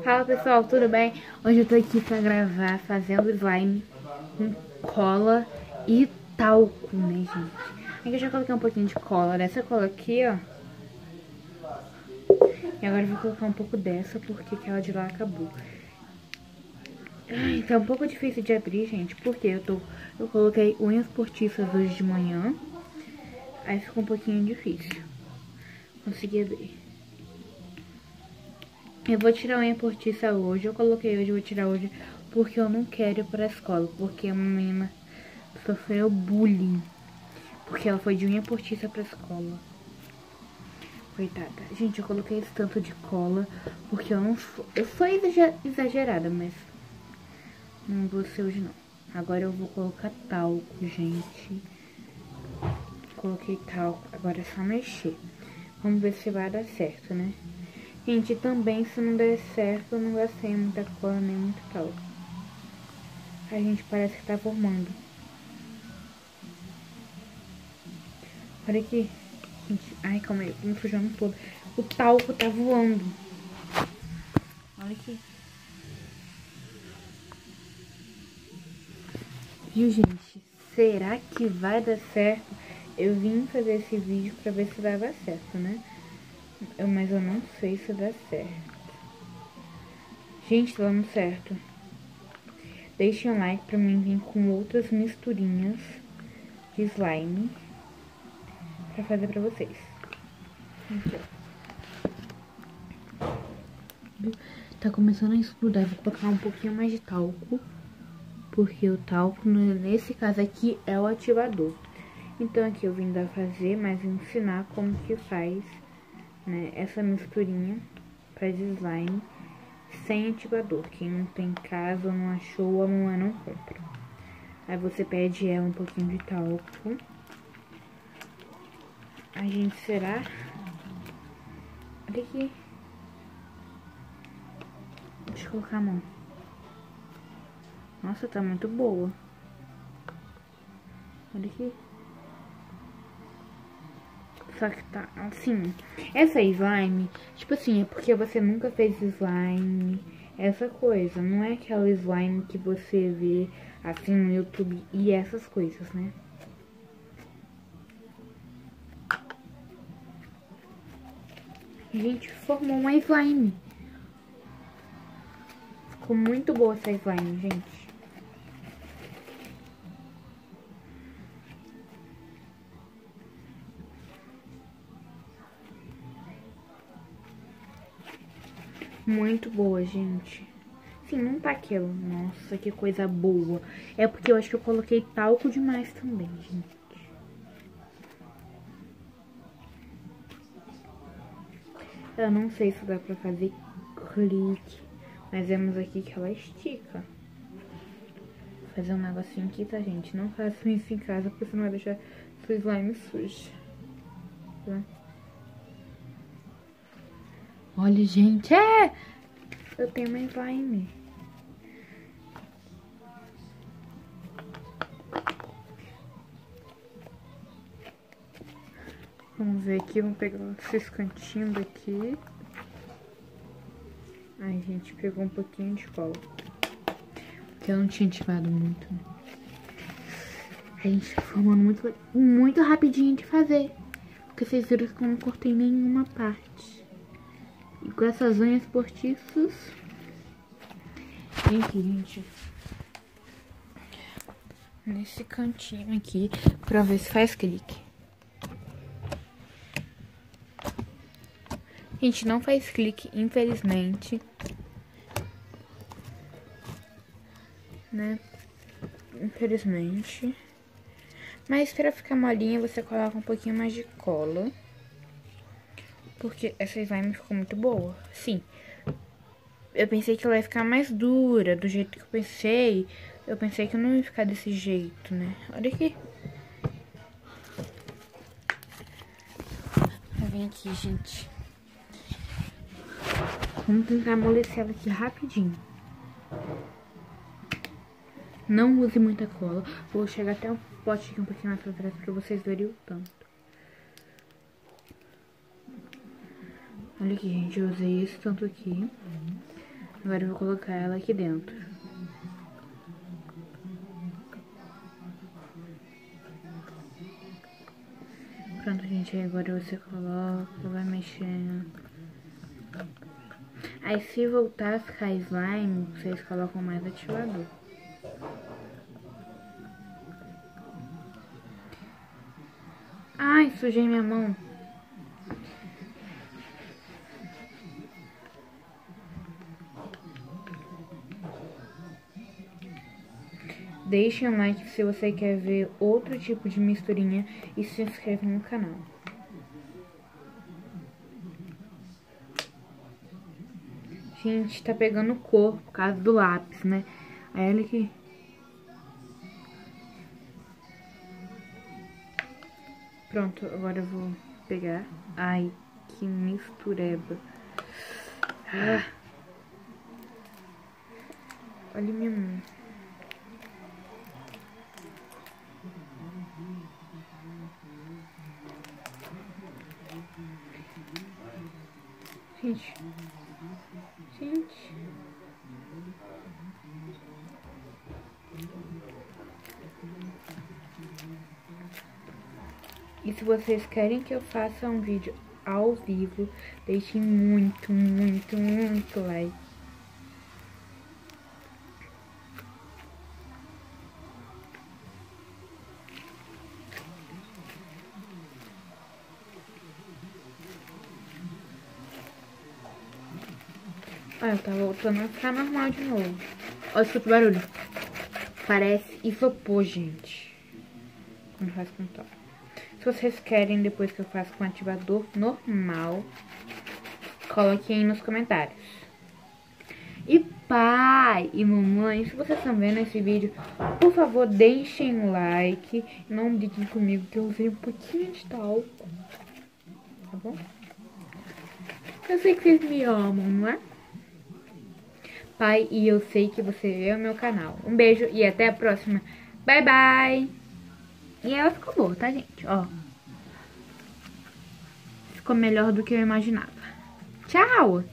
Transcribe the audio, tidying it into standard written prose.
Fala pessoal, tudo bem? Hoje eu tô aqui pra gravar fazendo slime com cola e talco, né, gente? Aqui eu já coloquei um pouquinho de cola dessa cola aqui, ó. E agora eu vou colocar um pouco dessa porque aquela de lá acabou. Ai, tá um pouco difícil de abrir, gente, porque eu coloquei unhas postiças hoje de manhã. Aí ficou um pouquinho difícil. Consegui abrir. Eu vou tirar a unha postiça hoje, eu coloquei hoje, eu vou tirar hoje, porque eu não quero ir pra escola, porque uma menina sofreu bullying, porque ela foi de unha postiça pra escola. Coitada. Gente, eu coloquei esse tanto de cola, porque eu sou exagerada, mas não vou ser hoje não. Agora eu vou colocar talco, gente. Coloquei talco, agora é só mexer. Vamos ver se vai dar certo, né? Gente, também se não der certo, eu não gastei muita cola nem muito talco. A gente parece que tá formando. Olha aqui. Gente, ai, calma aí, eu tô sujando todo. O talco tá voando. Olha aqui. Viu, gente? Será que vai dar certo? Eu vim fazer esse vídeo pra ver se dava certo, né? Mas eu não sei se dá certo. Gente, tá dando certo. Deixem um like pra mim vir com outras misturinhas de slime pra fazer pra vocês. Aqui, ó. Tá começando a explodar. Vou colocar um pouquinho mais de talco, porque o talco, nesse caso aqui, é o ativador. Então aqui eu vim dar fazer, mas ensinar como que faz, né, essa misturinha pra slime sem ativador. Quem não tem em casa ou não achou, a mamãe não compra. Aí você pede ela um pouquinho de talco. A gente será... Olha aqui. Deixa eu colocar a mão. Nossa, tá muito boa. Olha aqui. Só que tá assim. Essa slime, tipo assim, é porque você nunca fez slime. Essa coisa. Não é aquela slime que você vê assim no YouTube e essas coisas, né? Gente, formou uma slime. Ficou muito boa essa slime, gente. Muito boa, gente. Sim, não tá aquilo. Nossa, que coisa boa. É porque eu acho que eu coloquei talco demais também, gente. Eu não sei se dá pra fazer clique. Mas vemos aqui que ela estica. Vou fazer um negocinho aqui, tá, gente? Não faça isso em casa, porque você não vai deixar sua slime suja. Tá? Olha, gente. É! Eu tenho uma slime. Vamos ver aqui. Vamos pegar esses cantinhos daqui. Ai, gente, pegou um pouquinho de cola. Porque eu não tinha ativado muito, né? A gente tá formando muito rapidinho de fazer. Porque vocês viram que eu não cortei nenhuma parte. E com essas unhas postiças... Vem aqui, gente. Nesse cantinho aqui, pra ver se faz clique. Gente, não faz clique, infelizmente. Né? Infelizmente. Mas pra ficar molinha, você coloca um pouquinho mais de cola. Porque essa slime ficou muito boa. Sim. Eu pensei que ela ia ficar mais dura, do jeito que eu pensei. Eu pensei que não ia ficar desse jeito, né? Olha aqui. Vem aqui, gente. Vamos tentar amolecer ela aqui rapidinho. Não use muita cola. Vou chegar até o pote aqui um pouquinho mais pra trás pra vocês verem o tanto. Olha aqui, gente. Eu usei esse tanto aqui. Agora eu vou colocar ela aqui dentro. Pronto, gente, aí agora você coloca, vai mexendo. Aí se voltar a ficar slime, vocês colocam mais ativador. Ai, sujei minha mão. Deixe um like se você quer ver outro tipo de misturinha e se inscreve no canal. Gente, tá pegando cor por causa do lápis, né? Aí olha aqui. Pronto, agora eu vou pegar. Ai, que mistureba. Ah. Olha minha mão. Gente. E se vocês querem que eu faça um vídeo ao vivo, deixem muito like. Olha, tá voltando a ficar normal de novo. Olha, escuta o barulho. Parece isopor, gente. Quando faz com top. Se vocês querem depois que eu faço com ativador normal, coloquem aí nos comentários. E pai e mamãe, se vocês estão vendo esse vídeo, por favor, deixem um like. Não briguem comigo que eu usei um pouquinho de talco. Tá bom? Eu sei que vocês me amam, não é? Pai, e eu sei que você vê o meu canal. Um beijo e até a próxima. Bye, bye! E ela ficou boa, tá, gente? Ó. Ficou melhor do que eu imaginava. Tchau!